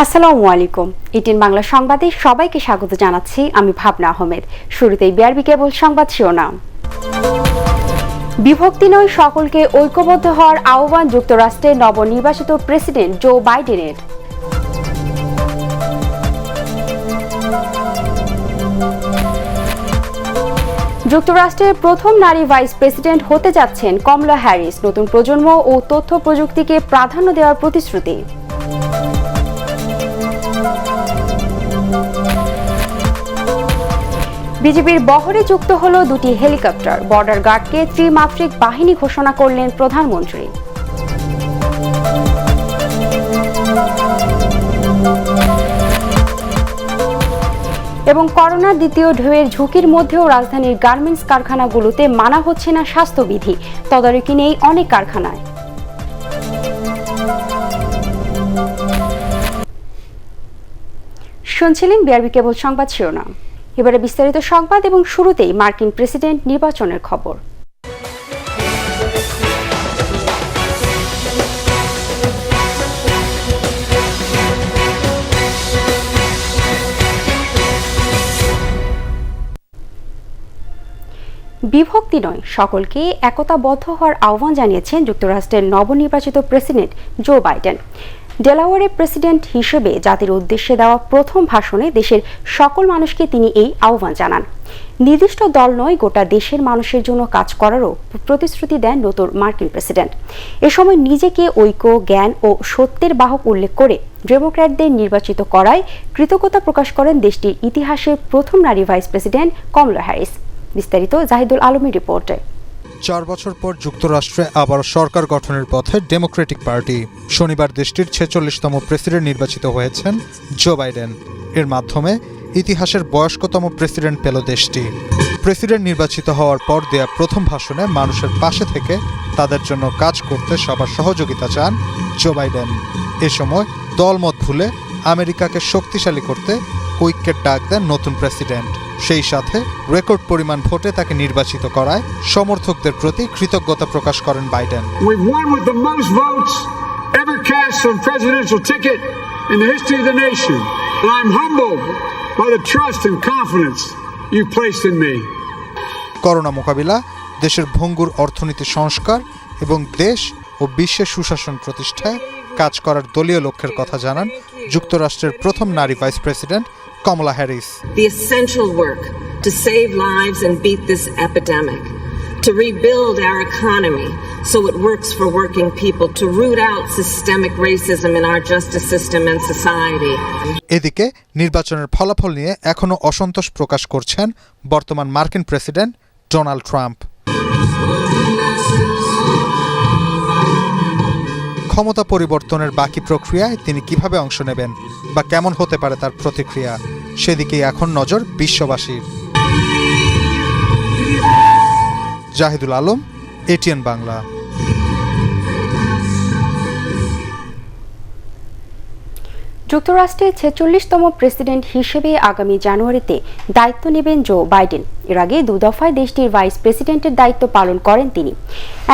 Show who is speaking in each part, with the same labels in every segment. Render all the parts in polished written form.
Speaker 1: আসসালামু আলাইকুম। ইটিন বাংলা সংবাদে সবাইকে স্বাগত জানাচ্ছি আমি ভাবনা আহমেদ। শুরুতেই বিআরবি কেবল সংবাদ শিরোনাম। বিভক্তি নয়, সকলকে ঐক্যবদ্ধ হওয়ার আহ্বান যুক্তরাষ্ট্রের নবনির্বাচিত প্রেসিডেন্ট জো বাইডেনের। যুক্তরাষ্ট্রের প্রথম নারী ভাইস প্রেসিডেন্ট হতে যাচ্ছেন কমলা হ্যারিস। নতুন প্রজন্ম ও তথ্য প্রযুক্তিকে প্রাধান্য দেওয়ার প্রতিশ্রুতি। বিজিবির বহরে যুক্ত হল দুটি হেলিকপ্টার। বর্ডার গার্ডকে ত্রিমাত্রিক বাহিনী ঘোষণা করলেন প্রধানমন্ত্রী। এবং করোনার দ্বিতীয় ঢেউয়ের ঝুঁকির মধ্যেও রাজধানীর গার্মেন্টস কারখানাগুলোতে মানা হচ্ছে না স্বাস্থ্যবিধি। তদারকি নেই অনেক কারখানায়। শুনছিলেন বিআরবি কেবল সংবাদ শিরোনাম। এবারে বিস্তারিত সংবাদ এবং শুরুতেই মার্কিন প্রেসিডেন্ট নির্বাচনের খবর। বিভক্তি নয়, সকলকে একতাবদ্ধ হওয়ার আহ্বান জানিয়েছেন যুক্তরাষ্ট্রের নবনির্বাচিত প্রেসিডেন্ট জো বাইডেন। ডেলাওয়ারের প্রেসিডেন্ট হিসেবে জাতির উদ্দেশ্যে দেওয়া প্রথম ভাষণে দেশের সকল মানুষকে তিনি এই আহ্বান জানান। নির্দিষ্ট দল নয়, গোটা দেশের মানুষের জন্য কাজ করারও প্রতিশ্রুতি দেন নতুন মার্কিন প্রেসিডেন্ট। এ সময় নিজেকে ঐক্য, জ্ঞান ও সত্যের বাহক উল্লেখ করে ডেমোক্র্যাটদের নির্বাচিত করায় কৃতজ্ঞতা প্রকাশ করেন দেশটির ইতিহাসের প্রথম নারী ভাইস প্রেসিডেন্ট কমলা হ্যারিস। বিস্তারিত জাহিদুল আলমের রিপোর্টে।
Speaker 2: 4 বছর পর যুক্তরাষ্ট্রে আবার সরকার গঠনের পথে ডেমোক্রেটিক পার্টি। শনিবার দেশটির 46তম প্রেসিডেন্ট নির্বাচিত হয়েছেন জো বাইডেন। এর মাধ্যমে ইতিহাসের বয়স্কতম প্রেসিডেন্ট পেল দেশটি। প্রেসিডেন্ট নির্বাচিত হওয়ার পর দেয়া প্রথম ভাষণে মানুষের পাশে থেকে তাদের জন্য কাজ করতে সবার সহযোগিতা চান জো বাইডেন। এ সময় দলমত ভুলে আমেরিকাকে শক্তিশালী করতে ঐক্যের ডাক দেন নতুন প্রেসিডেন্ট। সেই সাথে রেকর্ড পরিমাণ ভোটে তাকে নির্বাচিত করায় সমর্থকদের প্রতি কৃতজ্ঞতা প্রকাশ করেন বাইডেন। করোনা মোকাবিলা, দেশের ভঙ্গুর অর্থনীতি সংস্কার এবং দেশ ও বিশ্বের সুশাসন প্রতিষ্ঠায় কাজ করার দলীয় লক্ষ্যের কথা জানান যুক্তরাষ্ট্রের প্রথম নারী vice president Kamala Harris.
Speaker 3: The essential work to save lives and beat this epidemic, to rebuild our economy so it works for working people, to root out systemic racism in our justice system and society.
Speaker 2: এদিকে নির্বাচনের ফলাফল নিয়ে এখনো অসন্তোষ প্রকাশ করছেন বর্তমান মার্কিন president Donald Trump. ক্ষমতা পরিবর্তনের বাকি প্রক্রিয়ায় তিনি কিভাবে অংশ নেবেন বা কেমন হতে পারে তার প্রতিক্রিয়া, সেদিকেই এখন নজর বিশ্ববাসীর। জাহিদুল আলম, এটিএন বাংলা।
Speaker 1: যুক্তরাষ্ট্রের 46তম প্রেসিডেন্ট হিসেবে আগামী জানুয়ারিতে দায়িত্ব নেবেন জো বাইডেন। এর আগে 2 দফায় দেশটির ভাইস প্রেসিডেন্টের দায়িত্ব পালন করেন তিনি।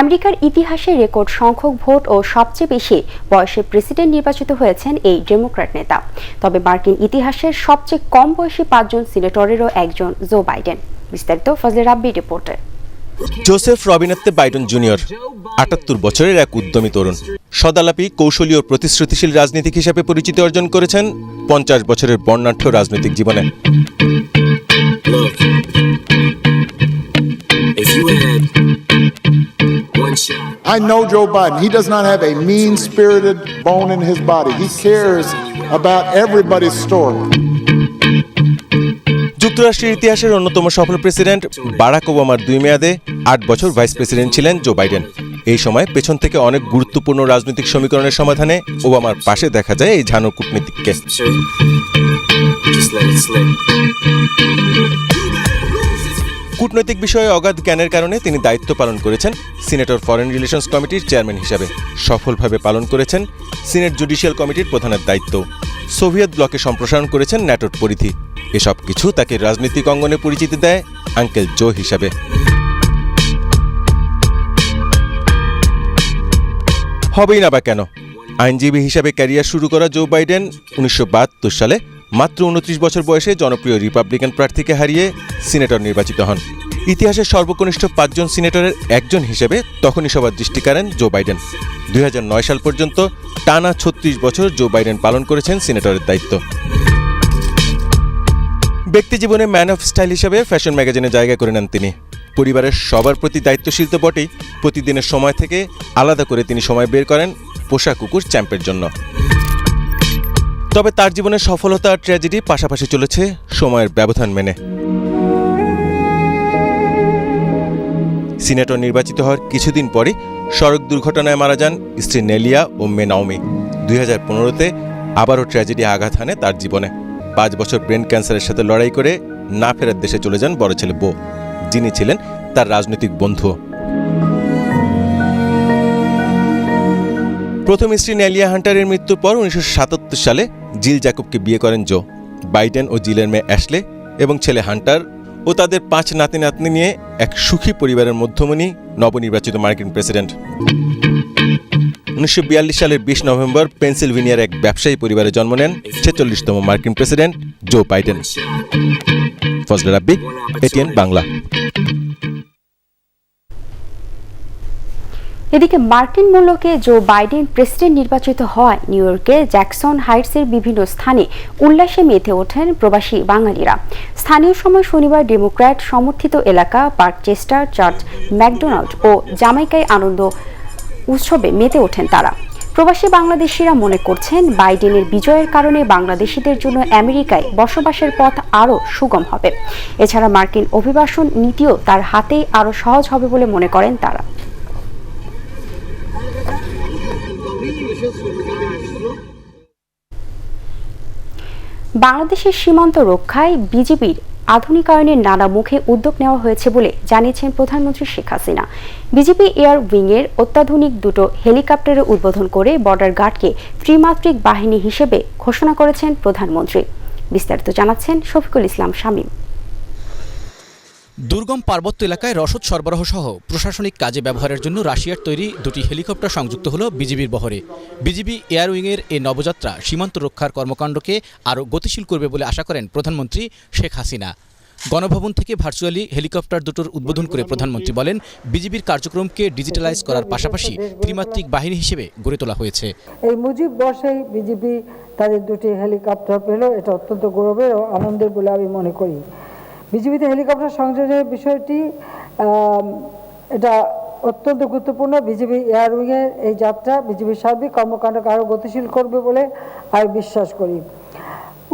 Speaker 1: আমেরিকার ইতিহাসে রেকর্ড সংখ্যক ভোট ও সবচেয়ে বেশি বয়সে প্রেসিডেন্ট নির্বাচিত হয়েছেন এই ডেমোক্র্যাট নেতা। তবে মার্কিন ইতিহাসের সবচেয়ে কম বয়সী 5 জন সিনেটরেরও একজন জো বাইডেন। বিস্তারিত ফজলে রাব্বি রিপোর্টে।
Speaker 4: জোসেফ রবিনত্তে বাইডেন জুনিয়র 78 বছরের এক উদ্যমী তরুণ। সদালাপী, কৌশলী ও প্রতিশ্রুতিশীল রাজনীতিক হিসেবে পরিচিতি অর্জন করেছেন 50 বছরের বর্ণাঢ্য রাজনৈতিক জীবনে।
Speaker 5: I know Joe Biden. He does not have a mean-spirited bone in his body. He cares about everybody's story.
Speaker 4: যুক্তরাষ্ট্রের ইতিহাসের অন্যতম সফল প্রেসিডেন্ট বারাক ওবামার 2 মেয়াদে 8 বছর ভাইস প্রেসিডেন্ট ছিলেন জো বাইডেন। এই সময় পেছন থেকে অনেক গুরুত্বপূর্ণ রাজনৈতিক সমীকরণের সমাধানে ওবামার পাশে দেখা যায় এই ঝানু কূটনীতিককে। কূটনৈতিক বিষয়ে অগাধ জ্ঞানের কারণে তিনি দায়িত্ব পালন করেছেন সিনেটর ফরেন রিলেশনস কমিটির চেয়ারম্যান হিসাবে। সফলভাবে পালন করেছেন সিনেট জুডিশিয়াল কমিটির প্রধানের দায়িত্ব। সোভিয়েত ব্লকে সম্প্রসারণ করেছেন ন্যাটোর পরিধি। এসব কিছু তাকে রাজনৈতিক অঙ্গনে পরিচিতি দেয় আঙ্কেল জো হিসাবে। হবেই না বা কেন, আইনজীবী হিসাবে ক্যারিয়ার শুরু করা জো বাইডেন 1972 সালে মাত্র 29 বছর বয়সে জনপ্রিয় রিপাবলিকান প্রার্থীকে হারিয়ে সিনেটর নির্বাচিত হন। ইতিহাসের সর্বকনিষ্ঠ 5 জন সিনেটরের একজন হিসেবে তখনই সবার দৃষ্টি কাড়েন জো বাইডেন। 2009 সাল পর্যন্ত টানা 36 বছর জো বাইডেন পালন করেছেন সিনেটরের দায়িত্ব। ব্যক্তিজীবনে ম্যান অফ স্টাইল হিসেবে ফ্যাশন ম্যাগাজিনে জায়গা করে নেন তিনি। পরিবারের সবার প্রতি দায়িত্বশীল তো বটেই, প্রতিদিনের সময় থেকে আলাদা করে তিনি সময় বের করেন পোষা কুকুর চ্যাম্পের জন্য। তবে তার জীবনের সফলতা আর ট্র্যাজেডি পাশাপাশি চলেছে সময়ের ব্যবধান মেনে। সিনেটর নির্বাচিত হওয়ার কিছুদিন পরই সড়ক দুর্ঘটনায় মারা যান স্ত্রী নেলিয়া ও মেয়ে নাওমি। 2015-তে আবারও ট্র্যাজেডি আঘাত হানে তার জীবনে। 5 বছর ব্রেন ক্যান্সারের সাথে লড়াই করে না ফেরার দেশে চলে যান বড় ছেলে বো, যিনি ছিলেন তার রাজনৈতিক বন্ধু। প্রথম স্ত্রী নেলিয়া হান্টারের মৃত্যুর পর 1977 সালে জিল জ্যাকবকে বিয়ে করেন জো। বাইডেন ও জিলের মেয়ে অ্যাশলে এবং ছেলে হান্টার ও তাদের 5 নাতি নাতনি নিয়ে এক সুখী পরিবারের মধ্যমণি নবনির্বাচিত মার্কিন প্রেসিডেন্ট। 1942 সালের 20 নভেম্বর পেনসিলভেনিয়ার এক ব্যবসায়ী পরিবারে জন্ম নেন 46তম মার্কিন প্রেসিডেন্ট জো বাইডেন। ফজলে রাব্বি, এটিএন বাংলা।
Speaker 1: এদিকে মার্কিন মূল্যকে জো বাইডেন প্রেসিডেন্ট নির্বাচিত হওয়ায় নিউ ইয়র্কের জ্যাকসন হাইটসের বিভিন্ন স্থানে উল্লাসে মেতে ওঠেন প্রবাসী বাঙালিরা। স্থানীয় সময় শনিবার ডেমোক্র্যাট সমর্থিত এলাকা পার্কচেস্টার, চার্চ ম্যাকডোনাল্ড ও জামাইকায় আনন্দ উৎসবে মেতে ওঠেন তারা। প্রবাসী বাংলাদেশিরা মনে করছেন বাইডেনের বিজয়ের কারণে বাংলাদেশিদের জন্য আমেরিকায় বসবাসের পথ আরও সুগম হবে। এছাড়া মার্কিন অভিবাসন নীতিও তার হাতেই আরও সহজ হবে বলে মনে করেন তারা। বাংলাদেশের সীমান্ত রক্ষায় বিজিবির আধুনিকায়নের নানা মুখে উদ্যোগ নেওয়া হয়েছে বলে জানিয়েছেন প্রধানমন্ত্রী শেখ হাসিনা। বিজিবি এয়ার উইংয়ের অত্যাধুনিক 2টো হেলিকপ্টারের উদ্বোধন করে বর্ডার গার্ডকে ত্রিমাত্রিক বাহিনী হিসেবে ঘোষণা করেছেন প্রধানমন্ত্রী। বিস্তারিত জানাচ্ছেন শফিকুল ইসলাম শামীম।
Speaker 6: দুর্গম পার্বত্য এলাকায় রসদ সরবরাহ সহ প্রশাসনিক কাজে ব্যবহারের জন্য রাশিয়ার তৈরি 2টি হেলিকপ্টার সংযুক্ত হলো বিজিবির বহরে। বিজিবি এয়ার উইংয়ের এই নবযাত্রা সীমান্ত রক্ষার কর্মকাণ্ডকে আরও গতিশীল করবে বলে আশা করেন প্রধানমন্ত্রী শেখ হাসিনা। গণভবন থেকে ভার্চুয়ালি হেলিকপ্টার দুটোর উদ্বোধন করে প্রধানমন্ত্রী বলেন, বিজিবির কার্যক্রমকে ডিজিটালাইজ করার পাশাপাশি ত্রিমাত্রিক বাহিনী হিসেবে গড়ে তোলা হয়েছে।
Speaker 7: এই মুজিব বর্ষেই বিজিবি তাদের 2টি হেলিকপ্টার পেল, এটা অত্যন্ত গৌরবের ও আনন্দের বলে আমি মনে করি। বিজিবিতে হেলিকপ্টার সংযোজনের বিষয়টি এটা অত্যন্ত গুরুত্বপূর্ণ। বিজিবি এয়ার উইংয়ের এই যাত্রা বিজিবির সার্বিক কর্মকাণ্ডকে আরও গতিশীল করবে বলে আমি বিশ্বাস করি।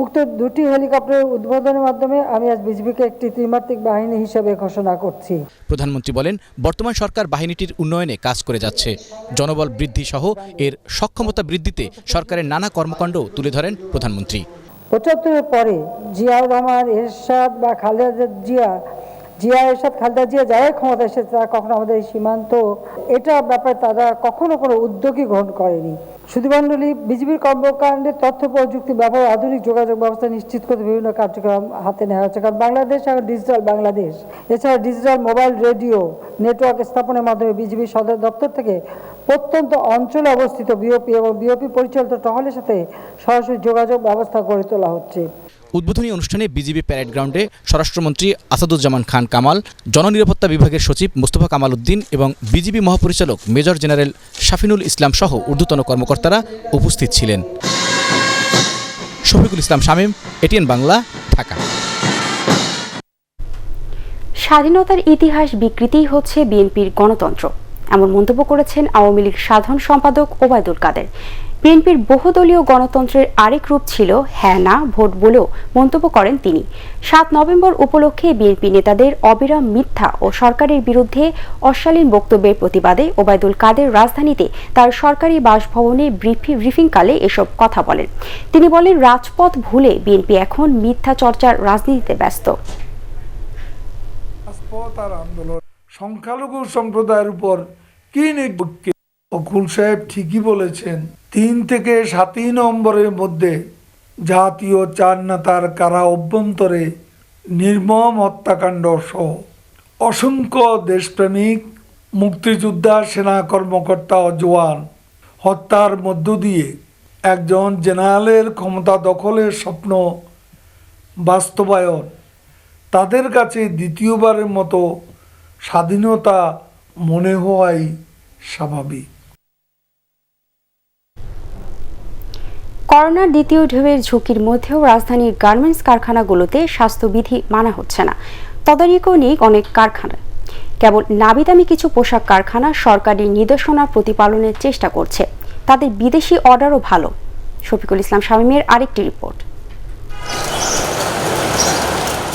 Speaker 7: উক্ত 2টি হেলিকপ্টারের উদ্বোধনের মাধ্যমে আমি আজ বিজিবিকে একটি ত্রিমাত্রিক বাহিনী হিসেবে ঘোষণা করছি।
Speaker 6: প্রধানমন্ত্রী বলেন, বর্তমান সরকার বাহিনীটির উন্নয়নে কাজ করে যাচ্ছে। জনবল বৃদ্ধি সহ এর সক্ষমতা বৃদ্ধিতে সরকারের নানা কর্মকাণ্ড তুলে ধরেন প্রধানমন্ত্রী। 75-এর পরে জিয়াউর রহমান, এরশাদ বা খালেদা জিয়া এরশাদ, খালেদা জিয়া যারাই ক্ষমতা এসেছে তারা কখনো আমাদের এই সীমান্ত এটা ব্যাপারে তারা কখনো কোনো উদ্যোগই গ্রহণ করেনি। সুধীমণ্ডলী, বিজিবির কর্মকাণ্ডে তথ্য প্রযুক্তি ব্যবহার, আধুনিক যোগাযোগ ব্যবস্থা নিশ্চিত করতে বিভিন্ন কার্যক্রম হাতে নেওয়া হচ্ছে। কারণ বাংলাদেশ এখন ডিজিটাল বাংলাদেশ। এছাড়া ডিজিটাল মোবাইল রেডিও নেটওয়ার্ক স্থাপনের মাধ্যমে বিজিবির সদর দপ্তর থেকে প্রত্যন্ত অঞ্চলে অবস্থিত বিওপি এবং বিওপি পরিচালিত টহলের সাথে সরাসরি যোগাযোগ ব্যবস্থা গড়ে তোলা হচ্ছে। উদ্বোধনী অনুষ্ঠানে বিজিবি প্যারেড গ্রাউন্ডে স্বরাষ্ট্রমন্ত্রী আসাদুজ্জামান খান কামাল, জননিরাপত্তা বিভাগের সচিব মোস্তফা কামাল উদ্দিন এবং বিজিবি মহাপরিচালক মেজর জেনারেল শাফিনুল ইসলাম সহ ঊর্ধ্বতন কর্মকর্তারা উপস্থিত ছিলেন। শফিকুল ইসলাম শামীম, এটিএন বাংলা, ঢাকা।
Speaker 1: স্বাধীনতার ইতিহাস বিকৃতিই হচ্ছে বিএনপির গণতন্ত্র, এমন মন্তব্য করেছেন আওয়ামী লীগ সাধারণ সম্পাদক ওবায়দুল কাদের। বিএনপির বহুদলীয় গণতন্ত্রের আরেক রূপ ছিল হ্যাঁ না ভোট বলেও মন্তব্য করেন তিনি। 7 নভেম্বর উপলক্ষে বিএনপি নেতাদের অবিরাম মিথ্যা ও সরকারের বিরুদ্ধে অশালীন বক্তব্যের প্রতিবাদে ওবায়দুল কাদের রাজধানীতে তার সরকারি বাসভবনে ব্রিফিংকালে এসব কথা বলেন। তিনি বলেন, রাজপথ ভুলে বিএনপি এখন মিথ্যা চর্চার রাজনীতিতে ব্যস্ত।
Speaker 8: সংখ্যালঘু সম্প্রদায়ের উপর কি নির্ভর? অকুল সাহেব ঠিকই বলেছেন, 3 থেকে 7 নভেম্বরের মধ্যে জাতীয় 4 নেতার কারা অভ্যন্তরে নির্মম হত্যাকাণ্ড সহ অসংখ্য দেশপ্রেমিক, মুক্তিযোদ্ধা, সেনা কর্মকর্তা ও জওয়ান হত্যার মধ্য দিয়ে একজন জেনারেলের ক্ষমতা দখলের স্বপ্ন বাস্তবায়ন তাদের কাছে দ্বিতীয়বারের মতো স্বাধীনতা মনে হওয়াই স্বাভাবিক।
Speaker 1: করোনার দ্বিতীয় ঢেউয়ের ঝুঁকির মধ্যেও রাজধানীর গার্মেন্টস কারখানাগুলোতে স্বাস্থ্যবিধি মানা হচ্ছে না। তদারকিও নেই অনেক কারখানা। কেবল নামিদামি কিছু পোশাক কারখানা সরকারি নির্দেশনা প্রতিপালনের চেষ্টা করছে। তাদের বিদেশি অর্ডারও ভালো। শফিকুল ইসলাম শামীমের আরেকটি রিপোর্ট।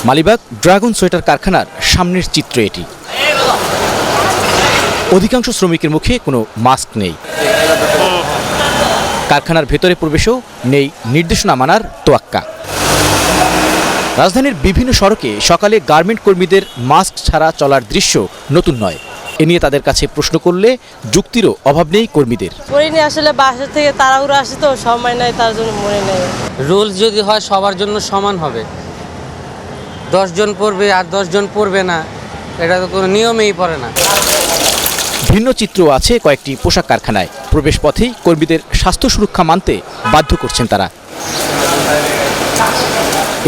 Speaker 6: মালিবাগ ড্রাগন সোয়েটার কারখানার সামনের চিত্র এটি। অধিকাংশ শ্রমিকের মুখে কোনো মাস্ক নেই। কারখানার ভেতরে প্রবেশেও নেই নির্দেশনা মানার তোয়াক্কা। রাজধানীর বিভিন্ন সড়কে সকালে গার্মেন্ট কর্মীদের মাস্ক ছাড়া চলার দৃশ্য নতুন নয়। এ নিয়ে তাদের কাছে প্রশ্ন করলে যুক্তিরও অভাব নেই কর্মীদের।
Speaker 9: পড়িনি আসলে বাসা থেকে তাড়াহুড়ো আসে তো সময় নাই, তার জন্য মনে নেই।
Speaker 10: রুলস যদি হয় সবার জন্য সমান হবে, 10 জন পড়বে আর 10 জন পড়বে না, এটা তো কোনো নিয়মেই পড়ে না।
Speaker 6: ভিন্ন চিত্র আছে কয়েকটি পোশাক কারখানায়। প্রবেশ পথেই কর্মীদের স্বাস্থ্য সুরক্ষা মানতে বাধ্য করছেন তারা।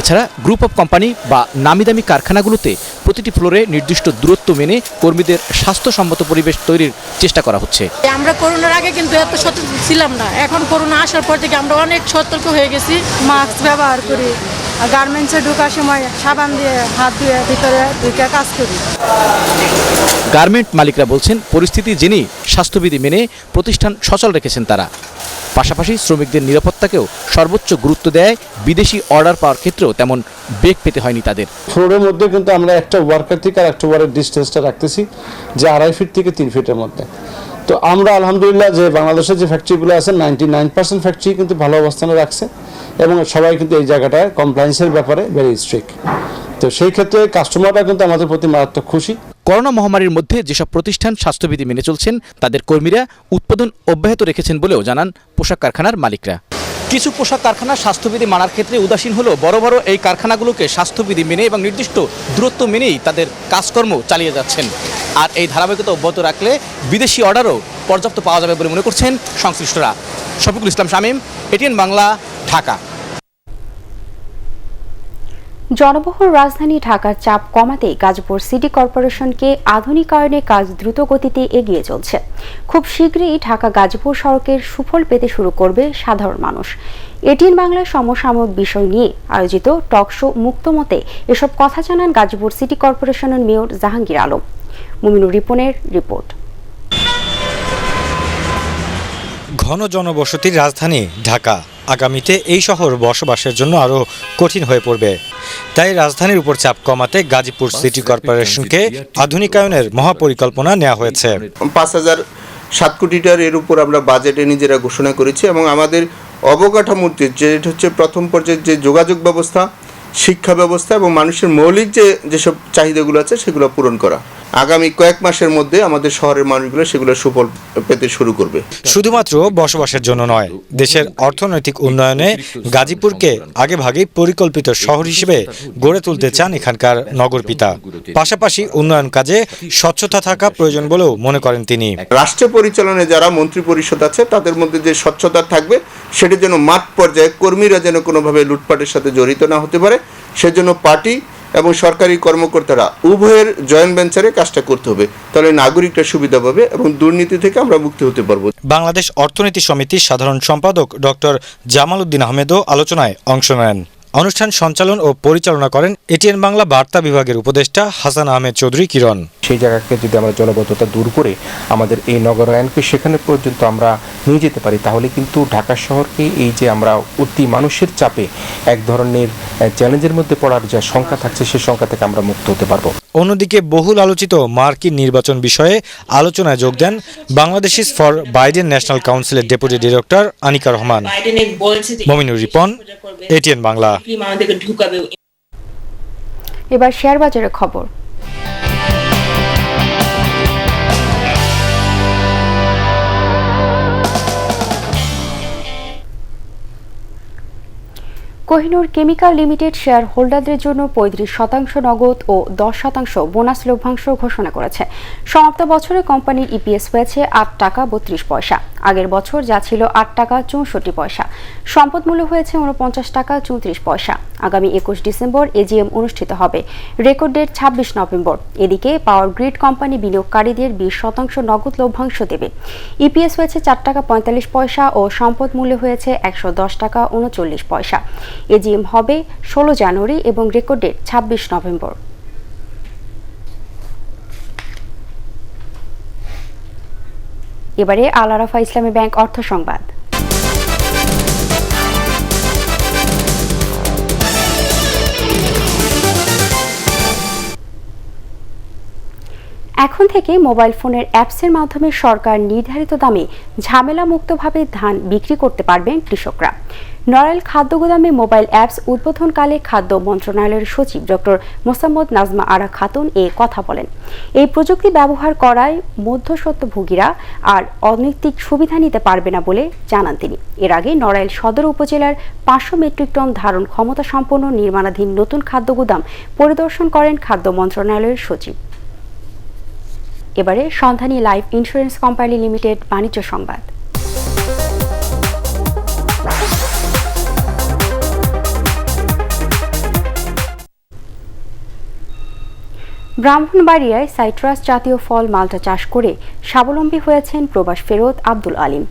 Speaker 6: এছাড়া গ্রুপ অফ কোম্পানি বা নামিদামি কারখানাগুলোতে প্রতিটি ফ্লোরে নির্দিষ্ট দূরত্ব মেনে কর্মীদের স্বাস্থ্যসম্মত পরিবেশ তৈরির চেষ্টা করা হচ্ছে।
Speaker 11: আমরা করোনার আগে কিন্তু এত সতর্ক ছিলাম না, এখন করোনা আসার পর থেকে আমরা অনেক সতর্ক হয়ে গেছি। মাস্ক ব্যবহার করি, গার্মেন্টসে ঢোকার সময় সাবান দিয়ে হাত ধুয়ে ভিতরে ঢুকে কাজ করি।
Speaker 6: গার্মেন্ট মালিকরা বলছেন পরিস্থিতি জেনেই স্বাস্থ্যবিধি মেনে প্রতিষ্ঠান সচল রেখেছেন তারা। পাশাপাশি শ্রমিকদের নিরাপত্তাকেও সর্বোচ্চ গুরুত্ব দেয়। বিদেশি অর্ডার পাওয়ার ক্ষেত্রেও তেমন বেগ পেতে হয়নি তাদের।
Speaker 12: ফ্লোরের মধ্যে কিন্তু আমরা একটা ওয়ার্কার থেকে আর একটা ওয়ার্কের ডিস্টেন্সটা রাখতেছি যে 2.5 ফিট থেকে 3 ফিটের মধ্যে। তো আমরা আলহামদুলিল্লাহ যে বাংলাদেশের যে ফ্যাক্টরিগুলো আছে 99% ফ্যাক্টরি কিন্তু ভালো অবস্থানে রাখছে এবং সবাই কিন্তু এই জায়গাটায় কমপ্লায়েন্সের ব্যাপারে ভেরি স্ট্রিক্ট। তো সেই ক্ষেত্রে কাস্টমাররা কিন্তু আমাদের প্রতি মারাত্মক খুশি।
Speaker 6: করোনা মহামারীর মধ্যে যেসব প্রতিষ্ঠান স্বাস্থ্যবিধি মেনে চলছেন তাদের কর্মীরা উৎপাদন অব্যাহত রেখেছেন বলেও জানান পোশাক কারখানার মালিকরা। কিছু পোশাক কারখানা স্বাস্থ্যবিধি মানার ক্ষেত্রে উদাসীন হলেও বড় বড় এই কারখানাগুলোকে স্বাস্থ্যবিধি মেনে এবং নির্দিষ্ট দূরত্ব মেনেই তাদের কাজকর্ম চালিয়ে যাচ্ছেন। আর এই ধারাবাহিকতা অব্যাহত রাখলে বিদেশি অর্ডারও পর্যাপ্ত পাওয়া যাবে বলে মনে করছেন সংশ্লিষ্টরা। শফিকুল ইসলাম শামীম, এটিএন বাংলা, ঢাকা।
Speaker 1: জনবহুল রাজধানী ঢাকার চাপ কমাতে গাজীপুর সিটি কর্পোরেশনকে আধুনিকায়নের কাজ দ্রুত গতিতে এগিয়ে চলছে। খুব শীঘ্রই ঢাকা গাজীপুর সড়কের সুফল পেতে শুরু করবে সাধারণ মানুষ। এটিএন বাংলার সমসাময়িক বিষয় নিয়ে আয়োজিত টক শো মুক্তমতে এসব কথা জানান গাজীপুর সিটি কর্পোরেশনের মেয়র জাহাঙ্গীর আলম। মুমিনুর রিপনের রিপোর্ট।
Speaker 13: ঘন জনবসতির রাজধানী ঢাকা আগামীতে এই শহর বসবাসের জন্য আরও কঠিন হয়ে পড়বে। তাই রাজধানীর উপর চাপ কমাতে গাজীপুর সিটি কর্পোরেশনকে আধুনিকায়নের মহাপরিকল্পনা নেওয়া হয়েছে।
Speaker 14: 5,007 কোটি টাকার এর উপর আমরা বাজেটে নিজেরা ঘোষণা করেছি এবং আমাদের অবকাঠামোতে যেটা হচ্ছে প্রথম পর্যায়ে যে যোগাযোগ ব্যবস্থা, শিক্ষা ব্যবস্থা এবং মানুষের মৌলিক যেসব চাহিদাগুলো আছে সেগুলো পূরণ করা। আগামী কয়েক মাসের মধ্যে আমাদের শহরের মানুষগুলো সেগুলো সুফল পেতে শুরু করবে।
Speaker 13: শুধুমাত্র বসবাসের জন্য নয়, দেশের অর্থনৈতিক উন্নয়নে গাজীপুরকে আগেভাগেই পরিকল্পিত শহর হিসেবে গড়ে তুলতে চান এখানকার নগরপিতা। পাশাপাশি উন্নয়ন কাজে স্বচ্ছতা থাকা প্রয়োজন বলেও মনে করেন তিনি।
Speaker 14: রাষ্ট্র পরিচালনায় যারা মন্ত্রী পরিষদ আছে তাদের মধ্যে যে স্বচ্ছতা থাকবে সেটা যেন মাঠ পর্যায়ে কর্মীরা যেন কোনোভাবে লুটপাটের সাথে জড়িত না হতে পারে, সেজন্য পার্টি এবং সরকারি কর্মকর্তারা উভয়ের জয়েন্ট ভেঞ্চারে কাজটা করতে হবে। তাহলে নাগরিকরা সুবিধা পাবে এবং দুর্নীতি থেকে আমরা মুক্তি হতে পারবো।
Speaker 13: বাংলাদেশ অর্থনীতি সমিতির সাধারণ সম্পাদক ডক্টর জামাল উদ্দিন আহমেদও আলোচনায় অংশ নেন। অনুষ্ঠান সঞ্চালন ও পরিচালনা করেন এটিএন বাংলা বার্তা বিভাগের উপদেষ্টা হাসান আহমেদ চৌধুরী কিরণ।
Speaker 15: সেই জায়গাকে যদি আমরা জলবদ্ধতা দূর করে আমাদের এই নগরায়নকে সেখানে পর্যন্ত আমরা নিয়ে যেতে পারি, তাহলে কিন্তু ঢাকা শহরকে এই যে আমরা অতি মানুষের চাপে এক ধরনের চ্যালেঞ্জের মধ্যে পড়ার যা সংখ্যা থাকছে সেই সংখ্যা থেকে আমরা মুক্ত হতে পারবো।
Speaker 13: অন্যদিকে বহুল আলোচিত মার্কিন নির্বাচন বিষয়ে আলোচনায় যোগ দেন বাংলাদেশিস ফর বাইডেন ন্যাশনাল কাউন্সিলের deputy director Anika Rahman. Muminur Ripon, ATN Bangla.
Speaker 1: এবার শেয়ার বাজারের খবর। কোহিনূর কেমিক্যাল লিমিটেড শেয়ার হোল্ডারদের জন্য 35% নগদ ও 10% বোনাস লভ্যাংশ ঘোষণা করেছে। সমাপ্ত বছরে কোম্পানির ইপিএস হয়েছে 8 টাকা 32 পয়সা, আগের বছর যা ছিল 8 টাকা 64 পয়সা। সম্পদ মূল্য হয়েছে 49 টাকা 34 পয়সা। আগামী 21 ডিসেম্বর এজিএম অনুষ্ঠিত হবে, রেকর্ড ডেট 26 নভেম্বর। এদিকে পাওয়ার গ্রিড কোম্পানি বিনিয়োগকারীদের 20% নগদ লভ্যাংশ দেবে। ইপিএস হয়েছে 4 টাকা 45 পয়সা ও সম্পদ মূল্য হয়েছে 110 টাকা 39 পয়সা। এজিএম হবে 16 জানুয়ারি এবং রেকর্ড ডেট 26 নভেম্বর। এবারে আল আরাফা ইসলামী ব্যাংক অর্থ সংবাদ। এখন থেকে মোবাইল ফোনের অ্যাপসের মাধ্যমে সরকার নির্ধারিত দামে ঝামেলামুক্তভাবে ধান বিক্রি করতে পারবেন কৃষকরা। নড়াইল খাদ্য গুদামে মোবাইল অ্যাপস উদ্বোধনকালে খাদ্য মন্ত্রণালয়ের সচিব ডক্টর মোসাম্মদ নাজমা আরা খাতুন এ কথা বলেন। এই প্রযুক্তি ব্যবহার করায় মধ্যস্বত্বভোগীরা আর অনৈতিক সুবিধা নিতে পারবে না বলে জানান তিনি। এর আগে নড়াইল সদর উপজেলার 500 মেট্রিক টন ধারণ ক্ষমতা সম্পন্ন নির্মাণাধীন নতুন খাদ্য গুদাম পরিদর্শন করেন খাদ্য মন্ত্রণালয়ের সচিব। এবারে সন্ধানী লাইফ ইন্স্যুরেন্স কোম্পানি লিমিটেড বাণিজ্য সংবাদ। ব্রাহ্মণবাড়িয়ায় সাইট্রাস জাতীয় ফল মালটা চাষ করে স্বাবলম্বী হয়েছেন প্রবাস ফেরত আব্দুল আলিম।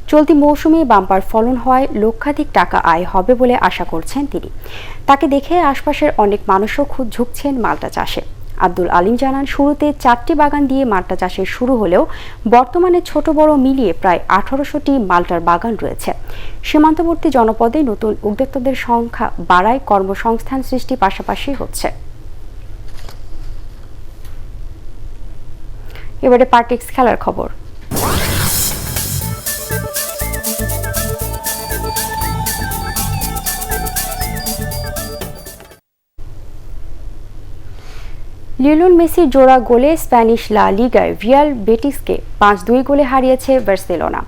Speaker 1: চলতি মৌসুমে বাম্পার ফলন হওয়ায় লক্ষাধিক টাকা আয় হবে বলে আশা করছেন তিনি। তাকে দেখে আশপাশের অনেক মানুষও খুব ঝুঁকছেন মালটা চাষে। আব্দুল আলিম জানান, শুরুতে 4টি বাগান দিয়ে মালটা চাষের শুরু হলেও বর্তমানে ছোট বড় মিলিয়ে প্রায় 1800টি মালটার বাগান রয়েছে। সীমান্তবর্তী জনপদে নতুন উদ্যোক্তাদের সংখ্যা বাড়ায় কর্মসংস্থান সৃষ্টি পাশাপাশি হচ্ছে। এবারে পার্টিক্স খেলার খবর। লিওনেল মেসির জোড়া গোলে স্প্যানিশ লা লিগায় রিয়াল বেটিসকে 5-2 গোলে হারিয়েছে বার্সেলোনা।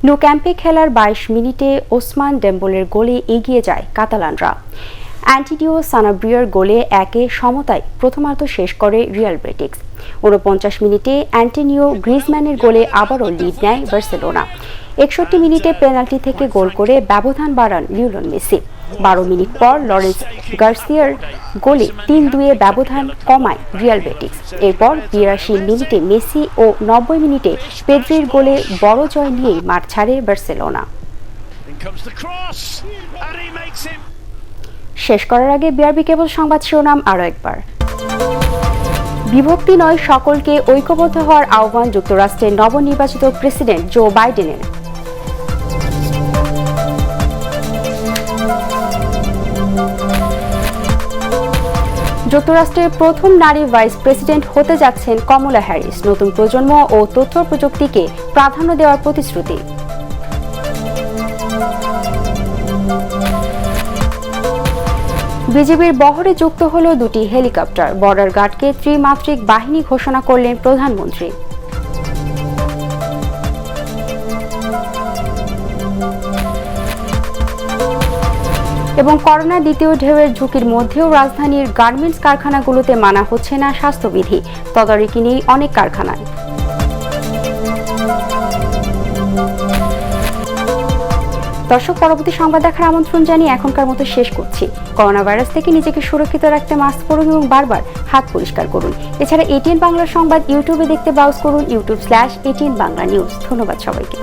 Speaker 1: নো ক্যাম্পে খেলার 22 মিনিটে ওসমান ডেম্বলের গোলে এগিয়ে যায় কাতালানরা। অ্যান্টিডিও সানাব্রিয়ার গোলে 1-1 সমতায় প্রথমার্ধ শেষ করে রিয়াল বেটিস। 49 মিনিটে অ্যান্টনিও গ্রিজম্যানের গোলে আবারও লিড নেয় বার্সেলোনা। 61 মিনিটে পেনাল্টি থেকে গোল করে ব্যবধান বাড়ান লিওনেল মেসি। 12 মিনিট পর লরেন্স গার্সিয়ার গোলে 3-2 ব্যবধান কমায় রিয়াল বেটিস। এরপর 82 মিনিটে মেসি ও 90 মিনিটে পেদ্রির গোলে বড় জয় নিয়েই মাঠ ছাড়ে বার্সেলোনা। শেষ করার আগে বিআরবি কেবল সংবাদ শিরোনাম আরও একবার। বিভক্তি নয়, সকলকে ঐক্যবদ্ধ হওয়ার আহ্বান যুক্তরাষ্ট্রের নবনির্বাচিত প্রেসিডেন্ট জো বাইডেনের। যুক্তরাষ্ট্রের প্রথম নারী ভাইস প্রেসিডেন্ট হতে যাচ্ছেন কমলা হ্যারিস। নতুন প্রজন্ম ও তথ্য প্রযুক্তিকে প্রাধান্য দেওয়ার প্রতিশ্রুতি। বিজিবির বহরে যুক্ত হল 2টি হেলিকপ্টার। বর্ডার গার্ডকে ত্রিমাত্রিক বাহিনী ঘোষণা করলেন প্রধানমন্ত্রী। এবং করোনা দ্বিতীয় ঢেউয়ের ঝুঁকির মধ্যেও রাজধানীর গার্মেন্টস কারখানাগুলোতে মানা হচ্ছে না স্বাস্থ্যবিধি। তদারকি নেই অনেক কারখানায়। দর্শক, পরবর্তী সংবাদ দেখার আমন্ত্রণ জানিয়ে এখনকার মতো শেষ করছি। করোনা ভাইরাস থেকে নিজেকে সুরক্ষিত রাখতে মাস্ক পরুন এবং বারবার হাত পরিষ্কার করুন। এছাড়া এটিএন বাংলা সংবাদ ইউটিউবে দেখতে ব্রাউজ করুন youtube/ATN বাংলা নিউজ। ধন্যবাদ সবাইকে।